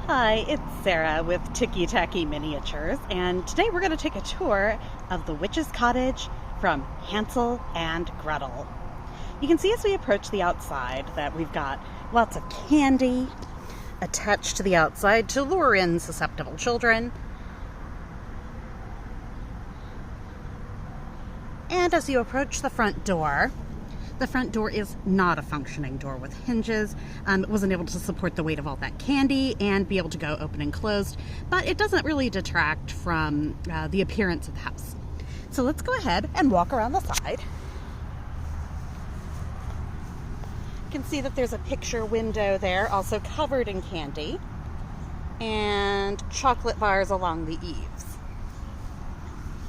Hi, it's Sarah with Ticky-Tacky Miniatures, and today we're going to take a tour of the witch's cottage from Hansel and Gretel. You can see as we approach the outside that we've got lots of candy attached to the outside to lure in susceptible children. And as you approach the front door is not a functioning door with hinges. It wasn't able to support the weight of all that candy and be able to go open and closed, but it doesn't really detract from the appearance of the house. So let's go ahead and walk around the side. You can see that there's a picture window there, also covered in candy, and chocolate bars along the eaves.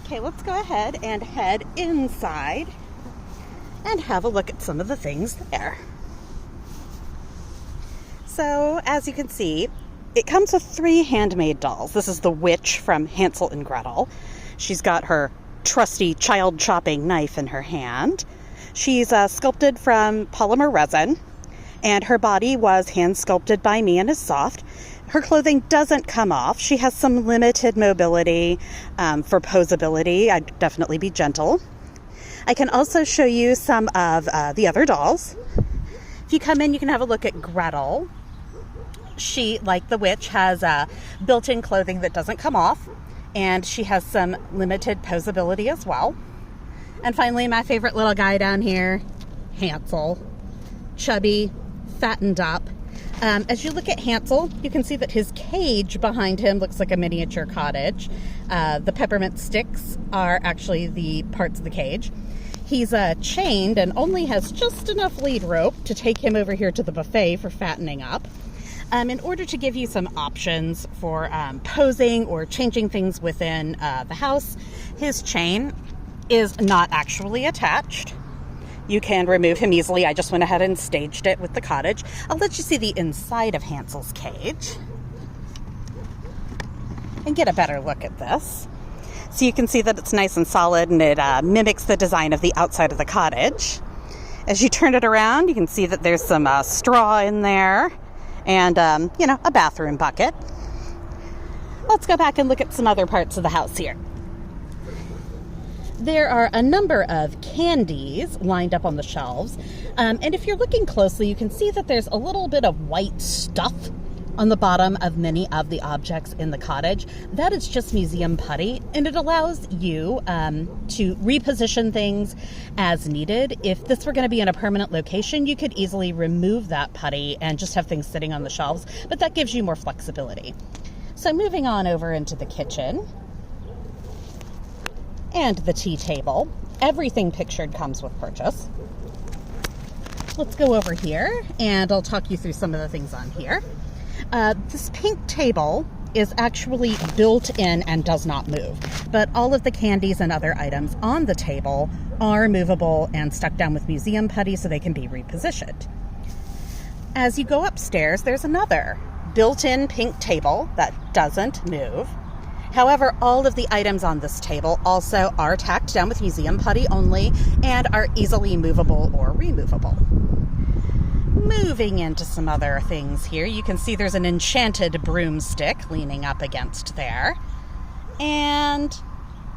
Okay, let's go ahead and head inside and have a look at some of the things there. So, as you can see, it comes with 3 handmade dolls. This is the witch from Hansel and Gretel. She's got her trusty child chopping knife in her hand. She's sculpted from polymer resin, and her body was hand sculpted by me and is soft. Her clothing doesn't come off. She has some limited mobility for posability. I'd definitely be gentle. I can also show you some of the other dolls. If you come in, you can have a look at Gretel. She, like the witch, has built-in clothing that doesn't come off, and she has some limited posability as well. And finally, my favorite little guy down here, Hansel. Chubby, fattened up. As you look at Hansel, you can see that his cage behind him looks like a miniature cottage. The peppermint sticks are actually the parts of the cage. He's chained and only has just enough lead rope to take him over here to the buffet for fattening up. In order to give you some options for posing or changing things within the house, his chain is not actually attached. You can remove him easily. I just went ahead and staged it with the cottage. I'll let you see the inside of Hansel's cage and get a better look at this. So you can see that it's nice and solid, and it mimics the design of the outside of the cottage. As you turn it around, you can see that there's some straw in there and, a bathroom bucket. Let's go back and look at some other parts of the house here. There are a number of candies lined up on the shelves, and if you're looking closely, you can see that there's a little bit of white stuff on the bottom of many of the objects in the cottage. That is just museum putty, and it allows you to reposition things as needed. If this were going to be in a permanent location, you could easily remove that putty and just have things sitting on the shelves, but that gives you more flexibility. So moving on over into the kitchen and the tea table. Everything pictured comes with purchase. Let's go over here and I'll talk you through some of the things on here. This pink table is actually built in and does not move, but all of the candies and other items on the table are movable and stuck down with museum putty so they can be repositioned. As you go upstairs, there's another built-in pink table that doesn't move. However, all of the items on this table also are tacked down with museum putty only and are easily movable or removable. Moving into some other things here, you can see there's an enchanted broomstick leaning up against there, and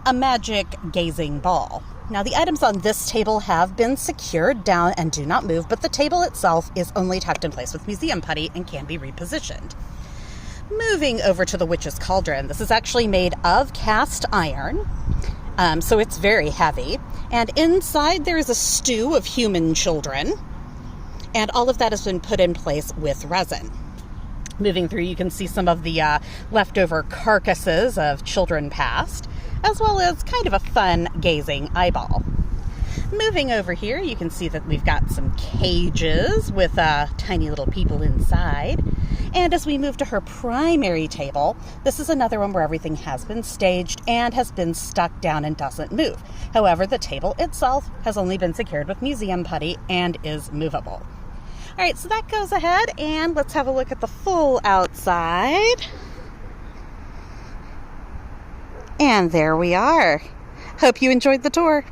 a magic gazing ball. Now, the items on this table have been secured down and do not move, but the table itself is only tacked in place with museum putty and can be repositioned. Moving over to the witch's cauldron, this is actually made of cast iron, so it's very heavy, and inside there is a stew of human children. And all of that has been put in place with resin. Moving through, you can see some of the leftover carcasses of children past, as well as kind of a fun gazing eyeball. Moving over here, you can see that we've got some cages with tiny little people inside. And as we move to her primary table, this is another one where everything has been staged and has been stuck down and doesn't move. However, the table itself has only been secured with museum putty and is movable. All right, so that goes ahead, and let's have a look at the full outside. And there we are. Hope you enjoyed the tour.